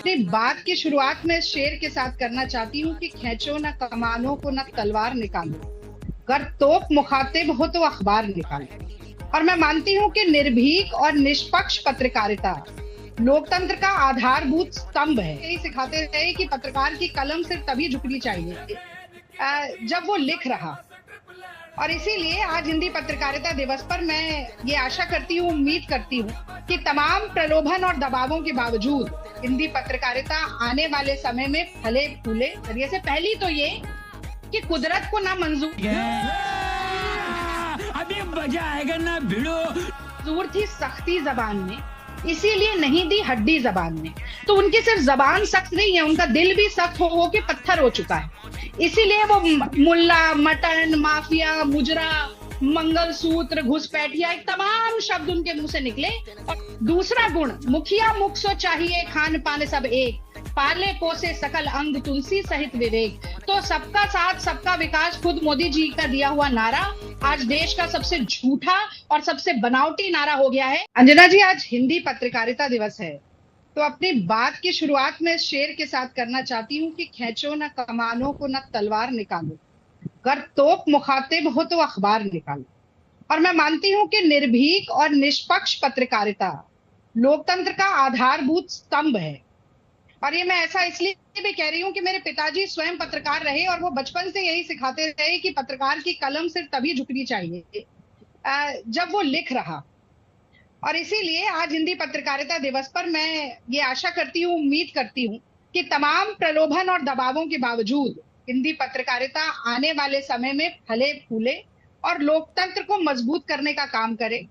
अपनी बात की शुरुआत में शेर के साथ करना चाहती हूँ कि खींचो न कमानों को न तलवार निकालो, अगर तोप मुखातिब हो तो अखबार निकालो। और मैं मानती हूँ कि निर्भीक और निष्पक्ष पत्रकारिता लोकतंत्र का आधारभूत स्तंभ है। यही सिखाते रहे कि पत्रकार की कलम सिर्फ तभी झुकनी चाहिए जब वो लिख रहा। और इसीलिए आज हिंदी पत्रकारिता दिवस पर मैं ये आशा करती हूँ, उम्मीद करती हूँ कि तमाम प्रलोभन और दबावों के बावजूद हिंदी पत्रकारिता आने वाले समय में फले फूले। जरिए से पहली तो ये कि कुदरत को ना मंजूर अभी मजा आएगा ना भिड़ो मंजूर थी सख्ती जबान में, इसीलिए नहीं दी हड्डी जबान ने। तो उनकी सिर्फ जबान सख्त नहीं है, उनका दिल भी सख्त हो के पत्थर हो चुका है। इसीलिए वो मुल्ला, मटन, माफिया, मुजरा, मंगलसूत्र, घुसपैठिया, एक तमाम शब्द उनके मुंह से निकले। और दूसरा गुण, मुखिया मुख सो चाहिए, खान पान सब एक, पाले पोसे सकल अंग तुलसी सहित विवेक। तो सबका साथ सबका विकास खुद मोदी जी का दिया हुआ नारा आज देश का सबसे झूठा और सबसे बनावटी नारा हो गया है। अंजना जी, आज हिंदी पत्रकारिता दिवस है, तो अपनी बात की शुरुआत में शेर के साथ करना चाहती हूँ कि खींचो न कमानों को न तलवार निकालो, अगर तोप मुखातिब हो तो अखबार निकालो। और मैं मानती हूँ कि निर्भीक और निष्पक्ष पत्रकारिता लोकतंत्र का आधारभूत स्तंभ है। और ये मैं ऐसा इसलिए भी कह रही हूँ कि मेरे पिताजी स्वयं पत्रकार रहे और वो बचपन से यही सिखाते रहे कि पत्रकार की कलम सिर्फ तभी झुकनी चाहिए जब वो लिख रहा। और इसीलिए आज हिंदी पत्रकारिता दिवस पर मैं ये आशा करती हूँ, उम्मीद करती हूँ कि तमाम प्रलोभन और दबावों के बावजूद हिंदी पत्रकारिता आने वाले समय में फले फूले और लोकतंत्र को मजबूत करने का काम करे।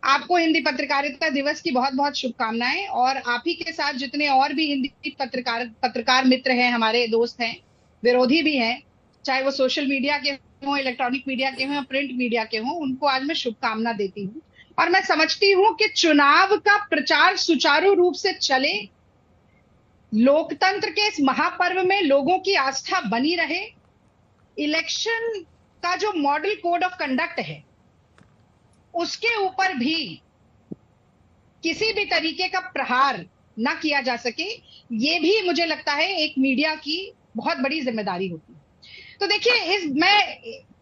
आपको हिंदी पत्रकारिता दिवस की बहुत बहुत शुभकामनाएं। और आप ही के साथ जितने और भी हिंदी पत्रकार मित्र हैं, हमारे दोस्त हैं, विरोधी भी हैं, चाहे वो सोशल मीडिया के हों, इलेक्ट्रॉनिक मीडिया के हों, प्रिंट मीडिया के हों, उनको आज मैं शुभकामना देती हूँ। और मैं समझती हूँ कि चुनाव का प्रचार सुचारू रूप से चले, लोकतंत्र के इस महापर्व में लोगों की आस्था बनी रहे, इलेक्शन का जो मॉडल कोड ऑफ कंडक्ट है उसके ऊपर भी किसी भी तरीके का प्रहार ना किया जा सके, ये भी मुझे लगता है एक मीडिया की बहुत बड़ी जिम्मेदारी होती है। तो देखिए, मैं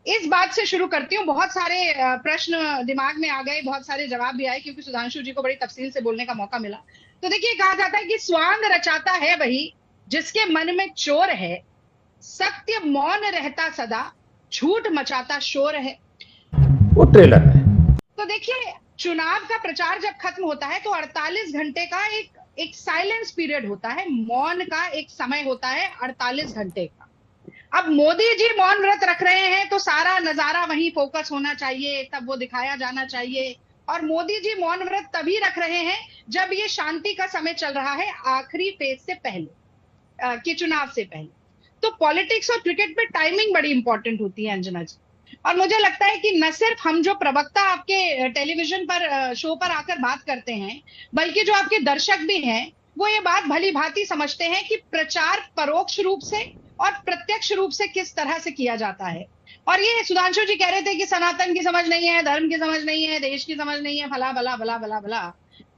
इस बात से शुरू करती हूँ। बहुत सारे प्रश्न दिमाग में आ गए, बहुत सारे जवाब भी आए क्योंकि सुधांशु जी को बड़ी तफसील से बोलने का मौका मिला। तो देखिए, कहा जाता है कि स्वांग रचाता है वही जिसके मन में चोर है, सत्य मौन रहता सदा, झूठ मचाता शोर है। वो ट्रेलर है। तो देखिए, चुनाव का प्रचार जब खत्म होता है तो 48 घंटे का एक साइलेंस पीरियड होता है, मौन का एक समय होता है 48 घंटे का। अब मोदी जी मौन व्रत रख रहे हैं तो सारा नजारा वहीं फोकस होना चाहिए, तब वो दिखाया जाना चाहिए। और मोदी जी मौन व्रत तभी रख रहे हैं जब ये शांति का समय चल रहा है, आखिरी फेज से पहले के चुनाव से पहले। तो पॉलिटिक्स और क्रिकेट में टाइमिंग बड़ी इंपॉर्टेंट होती है अंजना जी। और मुझे लगता है कि न सिर्फ हम जो प्रवक्ता आपके टेलीविजन पर शो पर आकर बात करते हैं, बल्कि जो आपके दर्शक भी हैं, वो ये बात भली भांति समझते हैं कि प्रचार परोक्ष रूप से और प्रत्यक्ष रूप से किस तरह से किया जाता है। और ये सुधांशु जी कह रहे थे कि सनातन की समझ नहीं है, धर्म की समझ नहीं है, देश की समझ नहीं है, भला भला भला भला भला।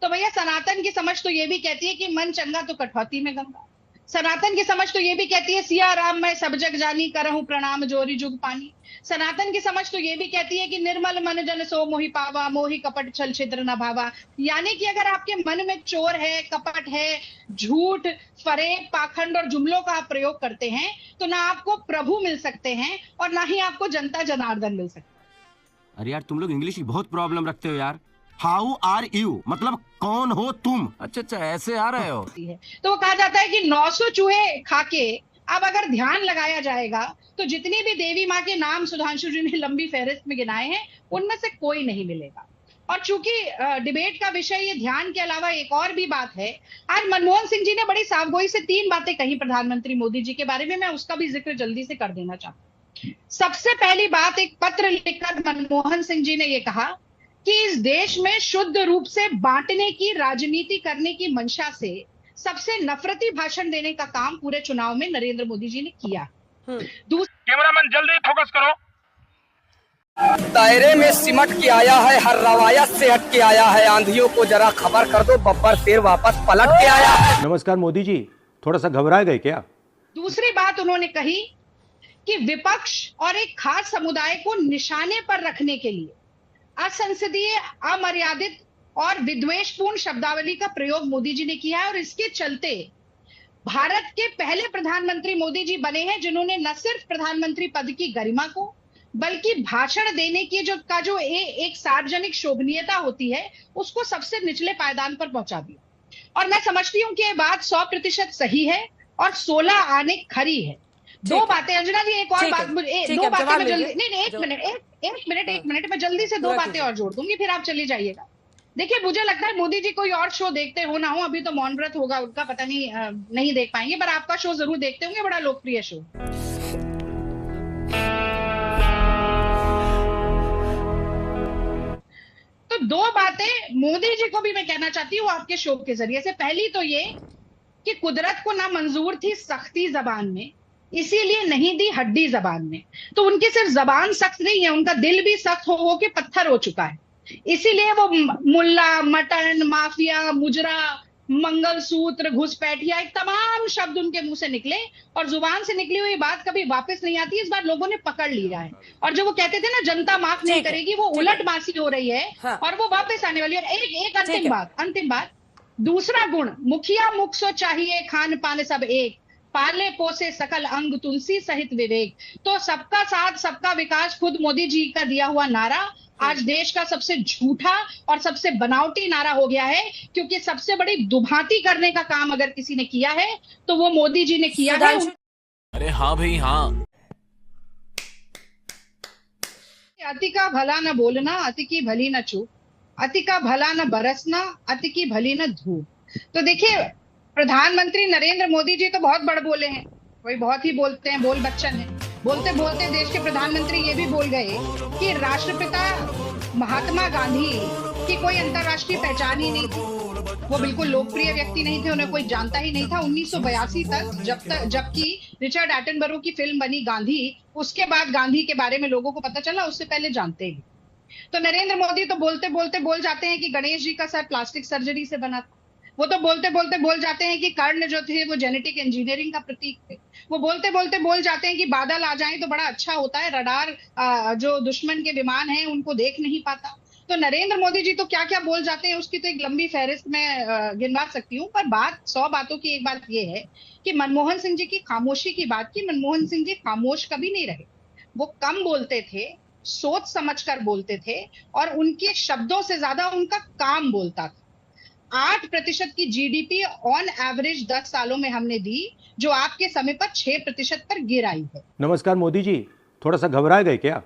तो भैया, सनातन की समझ तो ये भी कहती है कि मन चंगा तो कठौती में गंगा। सनातन की समझ तो ये भी कहती है सिया राम मैं सब जग जानी, करहूं प्रणाम जोरी जुग पानी। सनातन की समझ तो ये भी कहती है कि निर्मल मन जन सो मोहि पावा, मोहि कपट छल छिद्र न भावा। यानी कि अगर आपके मन में चोर है, कपट है, झूठ, फरेब, पाखंड और जुमलों का आप प्रयोग करते हैं तो ना आपको प्रभु मिल सकते हैं और ना ही आपको जनता जनार्दन मिल सकते हैं। अरे यार, तुम लोग इंग्लिश की बहुत प्रॉब्लम रखते हो यार। हाउ आर यू मतलब कौन हो तुम? अच्छा अच्छा, ऐसे आ रहे हो। तो वो कहा जाता है कि 900 चूहे खाके अब अगर ध्यान लगाया जाएगा तो जितनी भी देवी माँ के नाम सुधांशु जी ने लंबी फहरिस्त में गिनाए हैं उनमें से कोई नहीं मिलेगा। और चूंकि डिबेट का विषय ये ध्यान के अलावा एक और भी बात है, आज मनमोहन सिंह जी ने बड़ी साफगोई से 3 बातें कही प्रधानमंत्री मोदी जी के बारे में, मैं उसका भी जिक्र जल्दी से कर देना चाहती हूँ। सबसे पहली बात, एक पत्र लिखकर मनमोहन सिंह जी ने ये कहा कि इस देश में शुद्ध रूप से बांटने की राजनीति करने की मंशा से सबसे नफरती भाषण देने का काम पूरे चुनाव में नरेंद्र मोदी जी ने किया। कैमरामैन जल्दी फोकस करो। दायरे में सिमट के आया है, हर रवायत से हट के आया है, आंधियों को जरा खबर कर दो, बब्बर शेर वापस पलट के आया है। नमस्कार मोदी जी, थोड़ा सा घबराए गए क्या? दूसरी बात उन्होंने कही कि विपक्ष और एक खास समुदाय को निशाने पर रखने के लिए असंसदीय, अमर्यादित और विद्वेषपूर्ण शब्दावली का प्रयोग मोदी जी ने किया है। और इसके चलते भारत के पहले प्रधानमंत्री मोदी जी बने हैं जिन्होंने न सिर्फ प्रधानमंत्री पद की गरिमा को, बल्कि भाषण देने की जो एक सार्वजनिक शोभनीयता होती है उसको सबसे निचले पायदान पर पहुंचा दिया। और मैं समझती हूं कि ये बात 100% सही है और 16 आने खरी है। दो बातें अंजना जी, एक और बात, दो बातें मैं जल्दी, नहीं एक मिनट मैं जल्दी से दो बातें और जोड़ दूंगी, फिर आप चली जाइएगा। देखिए, मुझे लगता है मोदी जी कोई और शो देखते हो ना हो, अभी तो मौन व्रत होगा उनका, पता नहीं नहीं देख पाएंगे, पर आपका शो जरूर देखते होंगे, बड़ा लोकप्रिय शो। तो दो बातें मोदी जी को भी मैं कहना चाहती हूँ आपके शो के जरिए से। पहली तो ये कि कुदरत को ना मंजूर थी सख्ती जबान में, इसीलिए नहीं दी हड्डी जबान में। तो उनकी सिर्फ जबान सख्त नहीं है, उनका दिल भी सख्त हो के पत्थर हो चुका है। इसीलिए वो मुल्ला, मटन, माफिया, मुजरा, मंगलसूत्र, घुसपैठिया, एक तमाम शब्द उनके मुंह से निकले और जुबान से निकली हुई बात कभी वापस नहीं आती। इस बार लोगों ने पकड़ लिया है और जो वो कहते थे ना जनता माफ नहीं करेगी, वो उलट मासी हो रही है। हाँ। और वो वापस आने वाली है। एक अंतिम बात, दूसरा गुण, मुखिया मुख सो चाहिए, खान पान सब एक, पाले पोसे सकल अंग तुलसी सहित विवेक। तो सबका साथ सबका विकास खुद मोदी जी का दिया हुआ नारा आज देश का सबसे झूठा और सबसे बनावटी नारा हो गया है, क्योंकि सबसे बड़ी दुभांति करने का काम अगर किसी ने किया है तो वो मोदी जी ने किया है। अरे हाँ भाई हाँ। अति का भला न बोलना, अति की भली न चूक, अति का भला न बरसना, अति की भली न धूप। तो देखिए, प्रधानमंत्री नरेंद्र मोदी जी तो बहुत बड़ बोले हैं, वही बहुत ही बोलते हैं, बोल बच्चन है। बोलते बोलते देश के प्रधानमंत्री ये भी बोल गए कि राष्ट्रपिता महात्मा गांधी की कोई अंतर्राष्ट्रीय पहचान ही नहीं थी, वो बिल्कुल लोकप्रिय व्यक्ति नहीं थे, उन्हें कोई जानता ही नहीं था 1982 तक, जबकि रिचर्ड एटनबरो की फिल्म बनी गांधी, उसके बाद गांधी के बारे में लोगों को पता चला, उससे पहले जानते ही। तो नरेंद्र मोदी तो बोलते बोलते बोल जाते हैं कि गणेश जी का सर प्लास्टिक सर्जरी से बना था। वो तो बोलते बोलते बोल जाते हैं कि कर्ण जो थे वो जेनेटिक इंजीनियरिंग का प्रतीक थे। वो बोलते बोलते बोल जाते हैं कि बादल आ जाएं तो बड़ा अच्छा होता है, रडार जो दुश्मन के विमान हैं उनको देख नहीं पाता। तो नरेंद्र मोदी जी तो क्या क्या बोल जाते हैं उसकी तो एक लंबी फहरिस्त में गिनवा सकती हूँ, पर बात 100 बातों की एक बात ये है कि मनमोहन सिंह जी की खामोशी की बात की, मनमोहन सिंह जी खामोश कभी नहीं रहे। वो कम बोलते थे, सोच समझकर बोलते थे और उनके शब्दों से ज्यादा उनका काम बोलता था। 8% की जीडीपी ऑन एवरेज 10 सालों में हमने दी, जो आपके समय पर 6% पर गिर आई है। नमस्कार मोदी जी, थोड़ा सा घबराए गए क्या?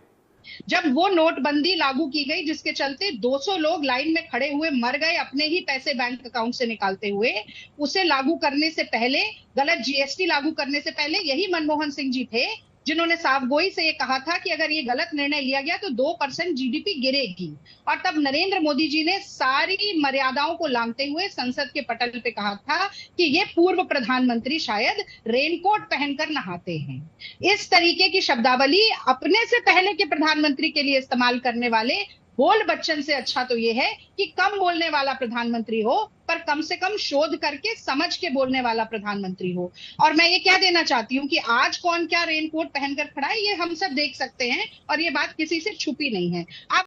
जब वो नोटबंदी लागू की गई जिसके चलते 200 लोग लाइन में खड़े हुए मर गए अपने ही पैसे बैंक अकाउंट से निकालते हुए, उसे लागू करने से पहले, गलत जीएसटी लागू करने से पहले यही मनमोहन सिंह जी थे जिन्होंने साफगोई से ये कहा था कि अगर ये गलत निर्णय लिया गया तो 2% जीडीपी गिरेगी। और तब नरेंद्र मोदी जी ने सारी मर्यादाओं को लांघते हुए संसद के पटल पे कहा था कि ये पूर्व प्रधानमंत्री शायद रेनकोट पहनकर नहाते हैं। इस तरीके की शब्दावली अपने से पहले के प्रधानमंत्री के लिए इस्तेमाल करने वाले बोल बच्चन से अच्छा तो ये है कि कम बोलने वाला प्रधानमंत्री हो, पर कम से कम शोध करके समझ के बोलने वाला प्रधानमंत्री हो। और मैं ये क्या देना चाहती हूँ कि आज कौन क्या रेनकोट पहनकर खड़ा है ये हम सब देख सकते हैं और ये बात किसी से छुपी नहीं है। अब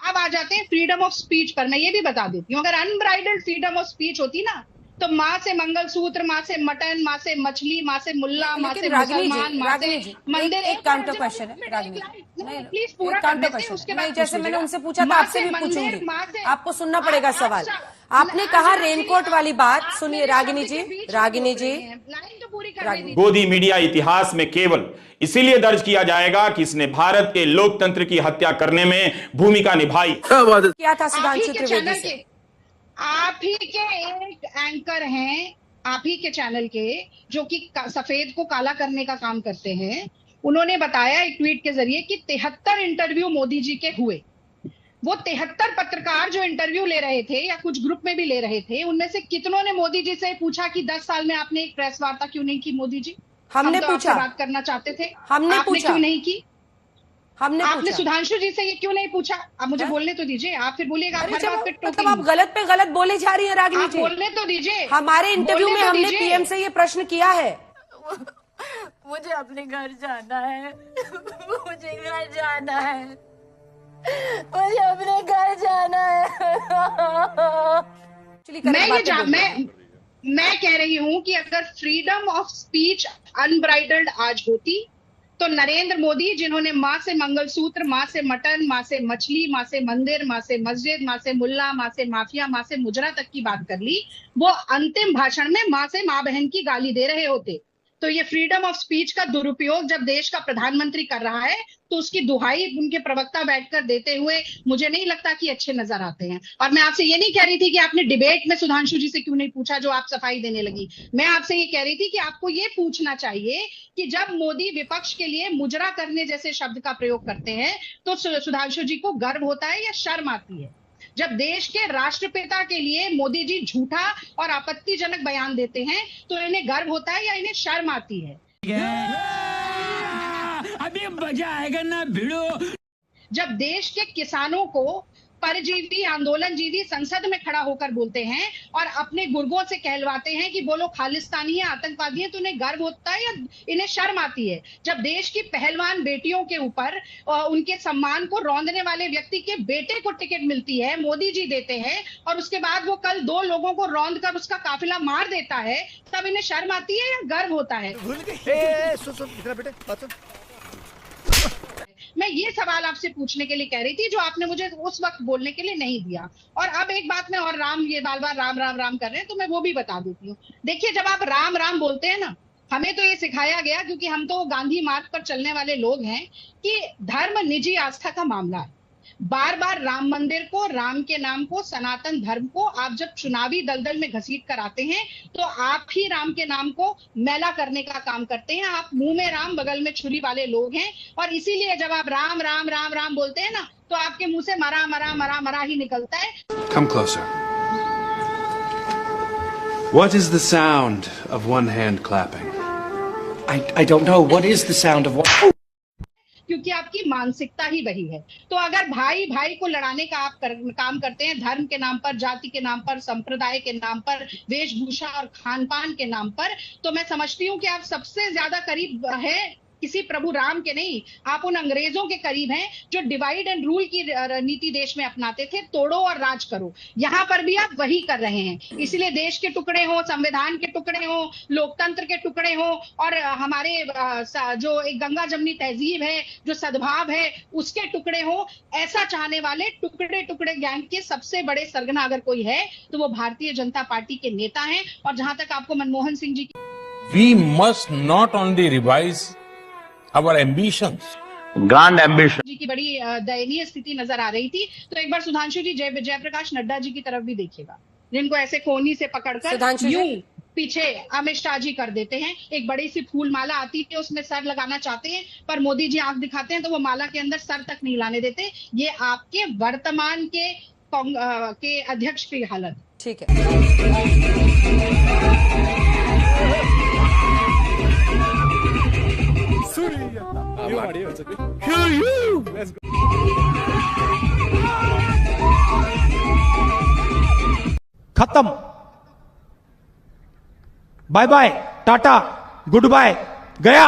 आ जाते हैं फ्रीडम ऑफ स्पीच पर। मैं ये भी बता देती हूँ, अगर अनब्राइडल्ड फ्रीडम ऑफ स्पीच होती ना तो माँ से मंगलसूत्र, माँ से मटन, माँ से मछली, माँ से मुल्ला, माँ से मुसलमान, माँ से मंदिर। एक काउंटर क्वेश्चन है रागिनी, प्लीज पूरा काउंटर क्वेश्चन नहीं, जैसे मैंने उनसे पूछा था आपसे भी पूछूंगी, आपको सुनना पड़ेगा सवाल। आपने कहा रेनकोट वाली बात, सुनिए रागिनी जी, रागिनी जी, लाइन तो पूरी कर रही थी। गोदी मीडिया इतिहास में केवल इसीलिए दर्ज किया जाएगा कि इसने भारत के लोकतंत्र की हत्या करने में भूमिका निभाई। क्या था सुधांशु त्रिवेदी से? आप ही के एक एंकर हैं, आप ही के चैनल के, जो कि सफेद को काला करने का काम करते हैं। उन्होंने बताया एक ट्वीट के जरिए कि 73 इंटरव्यू मोदी जी के हुए। वो 73 पत्रकार जो इंटरव्यू ले रहे थे या कुछ ग्रुप में भी ले रहे थे, उनमें से कितनों ने मोदी जी से पूछा कि 10 साल में आपने एक प्रेस वार्ता क्यों नहीं की मोदी जी? हमने हम तो पूछा, आपसे बात करना चाहते थे, हमने आपने पूछा, क्यों नहीं की? आपने पूछा। सुधांशु जी से ये क्यों नहीं पूछा? आप मुझे बोलने तो दीजिए, आप फिर बोलिएगा हर बात पे मतलब आप गलत पे गलत बोले जा रही है रागिनी जी। बोलने तो दीजिए, हमारे इंटरव्यू में हमने पीएम से ये प्रश्न किया है। मुझे अपने घर जाना है, मुझे घर जाना है, मुझे अपने घर जाना है। मैं कह रही हूं कि अगर फ्रीडम ऑफ स्पीच अनब्राइडल्ड आज होती तो नरेंद्र मोदी, जिन्होंने माँ से मंगलसूत्र, माँ से मटन, माँ से मछली, माँ से मंदिर, माँ से मस्जिद, माँ से मुल्ला, माँ से माफिया, माँ से मुजरा तक की बात कर ली, वो अंतिम भाषण में माँ से माँ बहन की गाली दे रहे होते। तो ये फ्रीडम ऑफ स्पीच का दुरुपयोग जब देश का प्रधानमंत्री कर रहा है तो उसकी दुहाई उनके प्रवक्ता बैठकर देते हुए मुझे नहीं लगता कि अच्छे नजर आते हैं। और मैं आपसे ये नहीं कह रही थी कि आपने डिबेट में सुधांशु जी से क्यों नहीं पूछा जो आप सफाई देने लगी। मैं आपसे ये कह रही थी कि आपको ये पूछना चाहिए कि जब मोदी विपक्ष के लिए मुजरा करने जैसे शब्द का प्रयोग करते हैं तो सुधांशु जी को गर्व होता है या शर्म आती है? जब देश के राष्ट्रपिता के लिए मोदी जी झूठा और आपत्तिजनक बयान देते हैं तो इन्हें गर्व होता है या इन्हें शर्म आती है? अभी मजा आएगा ना भिड़ो। जब देश के किसानों को परजीवी आंदोलनजीवी संसद में खड़ा होकर बोलते हैं और अपने गुर्गों से कहलवाते हैं कि वो लोग खालिस्तानी है, आतंकवादी है, तो उन्हें गर्व होता है या इन्हें शर्म आती है? जब देश की पहलवान बेटियों के ऊपर उनके सम्मान को रौंदने वाले व्यक्ति के बेटे को टिकट मिलती है, मोदी जी देते हैं, और उसके बाद वो कल 2 लोगों को रौंद कर उसका काफिला मार देता है, तब इन्हें शर्म आती है या गर्व होता है? मैं ये सवाल आपसे पूछने के लिए कह रही थी जो आपने मुझे उस वक्त बोलने के लिए नहीं दिया। और अब एक बात में, और राम, ये बार बार राम राम राम कर रहे हैं तो मैं वो भी बता देती हूँ। देखिए, जब आप राम राम बोलते हैं ना, हमें तो ये सिखाया गया, क्योंकि हम तो गांधी मार्ग पर चलने वाले लोग हैं, कि धर्म निजी आस्था का मामला है। बार बार राम मंदिर को, राम के नाम को, सनातन धर्म को आप जब चुनावी दलदल में घसीट कर आते हैं तो आप ही राम के नाम को मैला करने का काम करते हैं। आप मुंह में राम बगल में छुरी वाले लोग हैं, और इसीलिए जब आप राम राम राम राम बोलते हैं ना तो आपके मुंह से मरा मरा मरा मरा ही निकलता है। Come closer. What is the sound of one hand clapping? I don't know. What is the sound of one? क्योंकि आपकी मानसिकता ही वही है। तो अगर भाई भाई को लड़ाने का आप काम करते हैं, धर्म के नाम पर, जाति के नाम पर, संप्रदाय के नाम पर, वेशभूषा और खान पान के नाम पर, तो मैं समझती हूँ कि आप सबसे ज्यादा करीब है किसी प्रभु राम के नहीं, आप उन अंग्रेजों के करीब हैं जो डिवाइड एंड रूल की नीति देश में अपनाते थे, तोड़ो और राज करो। यहाँ पर भी आप वही कर रहे हैं। इसलिए देश के टुकड़े हो, संविधान के टुकड़े हो, लोकतंत्र के टुकड़े हो, और हमारे जो एक गंगा जमनी तहजीब है, जो सद्भाव है, उसके टुकड़े हो। ऐसा चाहने वाले टुकड़े टुकड़े गैंग के सबसे बड़े सरगना अगर कोई है तो वो भारतीय जनता पार्टी के नेता हैं। और जहां तक आपको Manmohan Singh ji We must not only revise our ambitions, grand ambition जी की बड़ी दयनीय स्थिति नजर आ रही थी, तो एक बार सुधांशु जी जयप्रकाश नड्डा जी की तरफ भी देखिएगा, जिनको ऐसे कोहनी से पकड़कर यूं पीछे अमित शाह जी कर देते हैं। एक बड़ी सी फूल माला आती है, उसमें सर लगाना चाहते हैं, पर मोदी जी आंख दिखाते हैं तो वो माला के अंदर सर तक नहीं लाने देते। ये आपके वर्तमान के अध्यक्ष की हालत। ठीक है। खत्म। Bye bye, tata, good bye, गया।